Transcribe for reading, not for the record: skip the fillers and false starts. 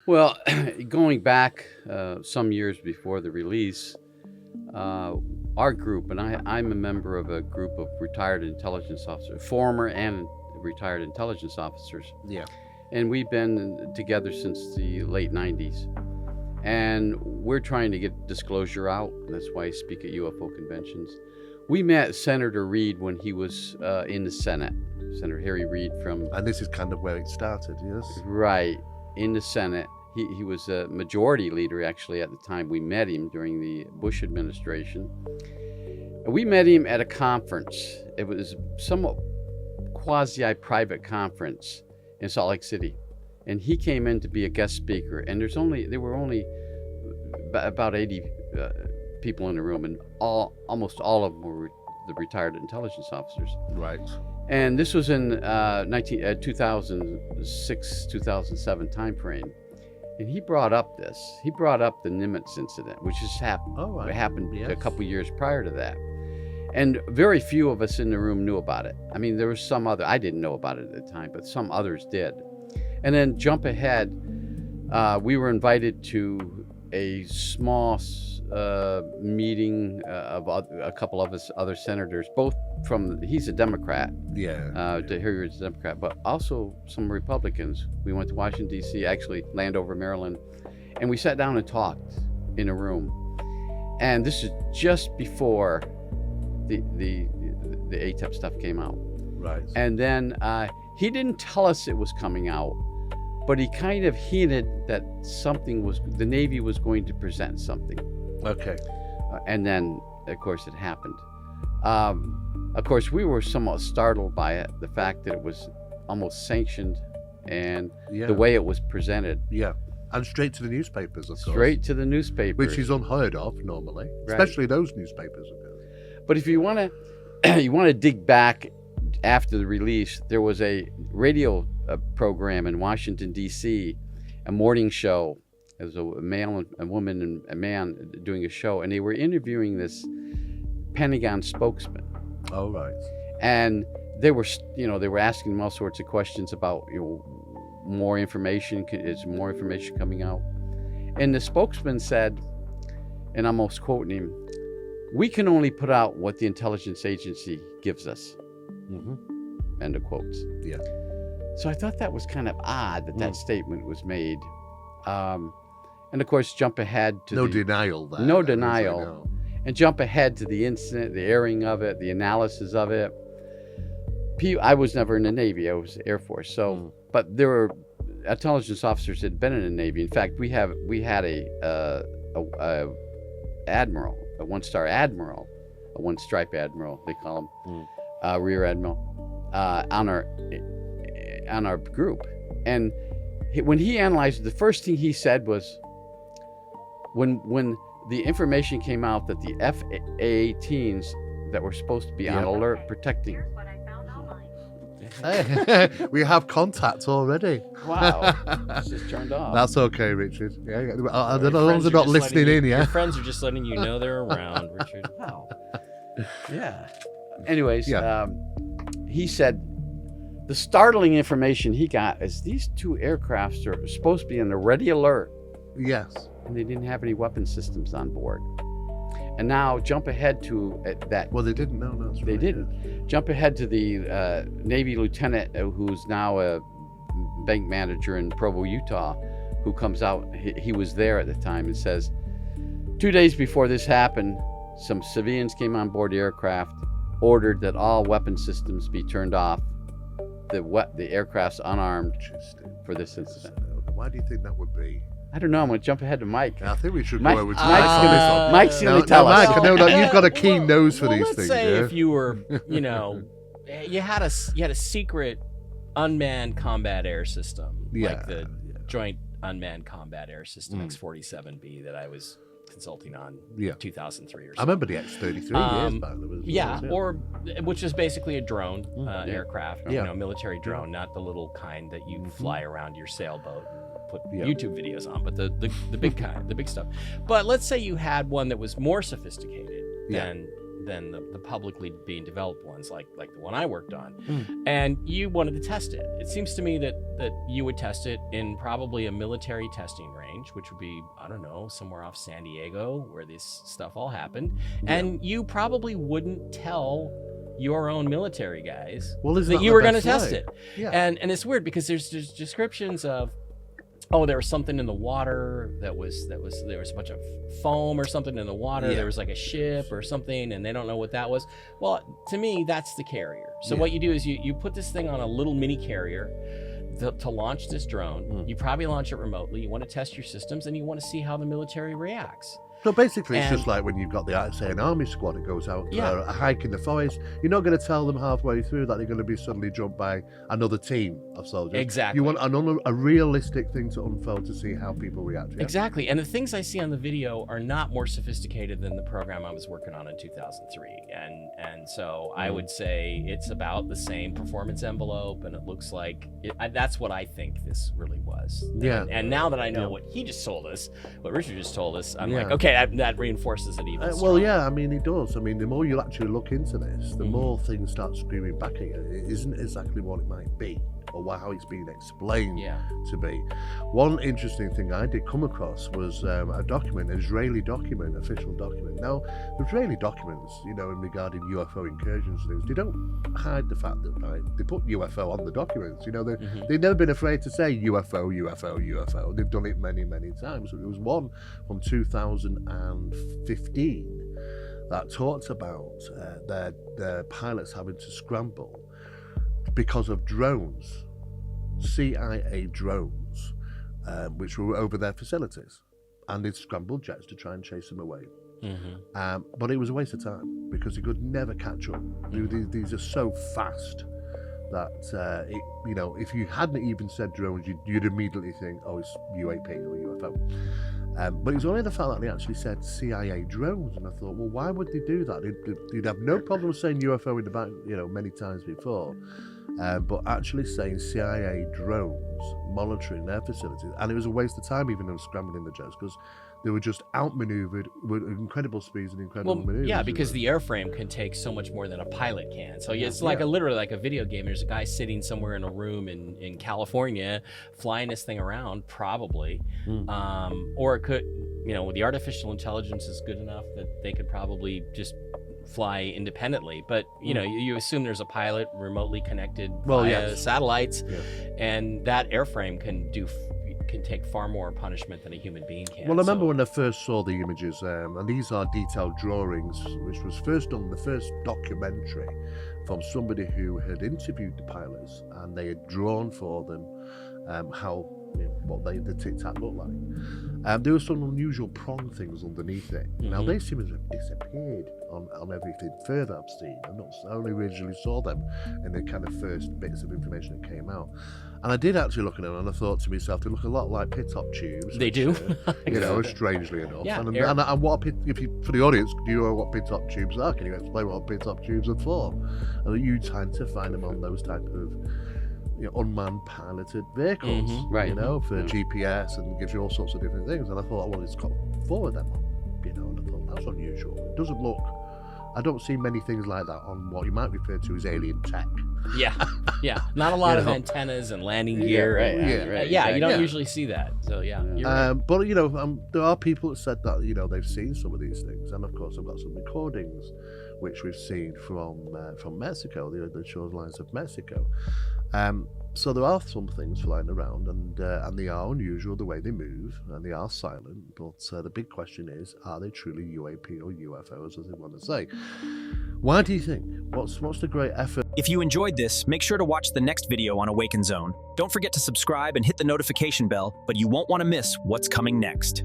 Well, going back some years before the release, our group, and I'm a member of a group of retired intelligence officers, former and retired intelligence officers. Yeah. And we've been together since the late 90s. And we're trying to get disclosure out. That's why I speak at UFO conventions. We met Senator Reid when he was in the Senate. Senator Harry Reid from... And this is kind of where it started, yes? Right, in the Senate. He was a majority leader, actually, at the time we met him during the Bush administration. We met him at a conference. It was somewhat quasi-private conference in Salt Lake City. And he came in to be a guest speaker. And there were only about 80 people in the room, and almost all of them were the retired intelligence officers. Right. And this was in 2006, 2007 timeframe. And he brought up the Nimitz incident, which has happened. Oh, right. It happened Yes. a couple years prior to that. And very few of us in the room knew about it. I mean, there was some other, I didn't know about it at the time, but some others did. And then jump ahead, we were invited to a small meeting of a couple of us other senators, both he's a Democrat. Yeah. Harry Reid's a Democrat, but also some Republicans. We went to Washington, D.C., actually Landover, Maryland, and we sat down and talked in a room. And this is just before the ATEP stuff came out. Right. And then he didn't tell us it was coming out, but he kind of hinted that the Navy was going to present something. Okay. And then, of course, it happened. Of course, we were somewhat startled by it, the fact that it was almost sanctioned and the way it was presented. Yeah. And straight to the newspapers, of course. Straight to the newspapers. Which is unheard of normally, Right. especially those newspapers. Of course. But if you want to dig back after the release, there was a radio program in Washington, D.C., a morning show. It was a male and a woman and a man doing a show, and they were interviewing this Pentagon spokesman. Oh, right. And they were asking them all sorts of questions about, more information. Is more information coming out? And the spokesman said, and I'm almost quoting him, "We can only put out what the intelligence agency gives us." Mm-hmm. End of quotes. Yeah. So I thought that was kind of odd that statement was made. And of course, jump ahead to No denial there. No At least I denial. know. And jump ahead to the incident, the airing of it, the analysis of it. I was never in the Navy. I was Air Force. So, but there were intelligence officers that had been in the Navy. In fact, we had a admiral, a one-star admiral, a one-stripe admiral, they call him, rear admiral, on our group. And when he analyzed it, the first thing he said was, when the information came out that the F-18s that were supposed to be on alert protecting. We have contact already. Wow, this is turned off. That's okay, Richard. Yeah, I don't know Your as friends they're are not just listening letting in, Your yeah? friends are just letting you know they're around, Richard. Wow. Yeah. Anyways, he said the startling information he got is these two aircrafts are supposed to be on the ready alert, Yes. and they didn't have any weapon systems on board. And now jump ahead to that. Well, they didn't know. No, that's They right, didn't. Jump ahead to the Navy lieutenant who's now a bank manager in Provo, Utah, who comes out. He was there at the time and says, 2 days before this happened, some civilians came on board the aircraft, ordered that all weapon systems be turned off. The aircraft's unarmed for this incident. Why do you think that would be? I don't know. I'm going to jump ahead to Mike. I think we should Mike- go over to Mike's Mike's No, going to tell Mike, us. I know that you've got a keen nose for well, these let's things. say Yeah? if you were, you had a secret unmanned combat air system, like the Joint Unmanned Combat Air System X-47B that I was consulting on 2003 or I so. remember the X-33 years back. Or which is basically a drone aircraft, Yeah. military drone, not the little kind that you fly around your sailboat and put YouTube videos on, but the big kind, the big stuff. But let's say you had one that was more sophisticated than than the publicly being developed ones, like the one I worked on. And you wanted to test it. It seems to me that you would test it in probably a military testing range, which would be, I don't know, somewhere off San Diego where this stuff all happened. And you probably wouldn't tell your own military guys that you were going to test it. And it's weird because there's descriptions of, oh, there was something in the water there was a bunch of foam or something in the water. There was like a ship or something, and they don't know what that was. Well, to me, that's the carrier. So what you do is you put this thing on a little mini carrier to launch this drone. You probably launch it remotely. You want to test your systems, and you want to see how the military reacts. So basically, it's just like when you've got say an army squad that goes out for a hike in the forest. You're not going to tell them halfway through that they're going to be suddenly jumped by another team of soldiers. Exactly. You want a realistic thing to unfold to see how people react. Exactly. And the things I see on the video are not more sophisticated than the program I was working on in 2003. And so I would say it's about the same performance envelope, and it looks like that's what I think this really was. And now that I know what he just told us, what Richard just told us, I'm like, okay, that reinforces it even stronger. Well, yeah, I mean, it does. I mean, the more you actually look into this, the more things start screaming back at you. It isn't exactly what it might be, or how it's being explained to be. One interesting thing I did come across was a document, an Israeli document, official document. Now, the Israeli documents, in regarding UFO incursions and things, they don't hide the fact that they put UFO on the documents. They've never been afraid to say UFO, UFO, UFO. They've done it many, many times. There was one from 2015 that talked about their pilots having to scramble because of drones, CIA drones, which were over their facilities, and they'd scrambled jets to try and chase them away. But it was a waste of time because you could never catch up. These are so fast that if you hadn't even said drones, you'd immediately think, oh, it's UAP or UFO. But it was only the fact that they actually said CIA drones, and I thought, well, why would they do that? They'd have no problem saying UFO in the back, many times before, but actually saying CIA drones monitoring their facilities, and it was a waste of time even them scrambling the jets because they were just outmaneuvered with incredible speeds and incredible maneuvers. Yeah, because the airframe can take so much more than a pilot can. So it's literally like a video game. There's a guy sitting somewhere in a room in California flying this thing around, probably. Or it could, the artificial intelligence is good enough that they could probably just fly independently. But, you assume there's a pilot remotely connected via satellites, and that airframe can take far more punishment than a human being can. Well, I remember when I first saw the images, and these are detailed drawings, which was first done, the first documentary from somebody who had interviewed the pilots, and they had drawn for them what the Tic Tac looked like. There were some unusual prong things underneath it. Now they seem to have disappeared on everything further I've seen. I only originally saw them in the kind of first bits of information that came out. And I did actually look at them, and I thought to myself, they look a lot like Pitot tubes. They do. Strangely enough. Yeah, and what for the audience, do you know what Pitot tubes are? Can you explain what Pitot tubes are for? And you tend to find them on those type of unmanned piloted vehicles, for GPS, and gives you all sorts of different things. And I thought, well, it's got 4 of them on, and I thought that's unusual. It doesn't look. I don't see many things like that on what you might refer to as alien tech. Not a lot of antennas and landing gear. You don't usually see that. So you're right. But there are people that said that they've seen some of these things, and of course I've got some recordings which we've seen from Mexico, the shorelines of Mexico. So there are some things flying around, and they are unusual the way they move, and they are silent. But the big question is, are they truly UAP or UFOs, as they want to say? Why do you think? What's the great effort? If you enjoyed this, make sure to watch the next video on Awaken Zone. Don't forget to subscribe and hit the notification bell, but you won't want to miss what's coming next.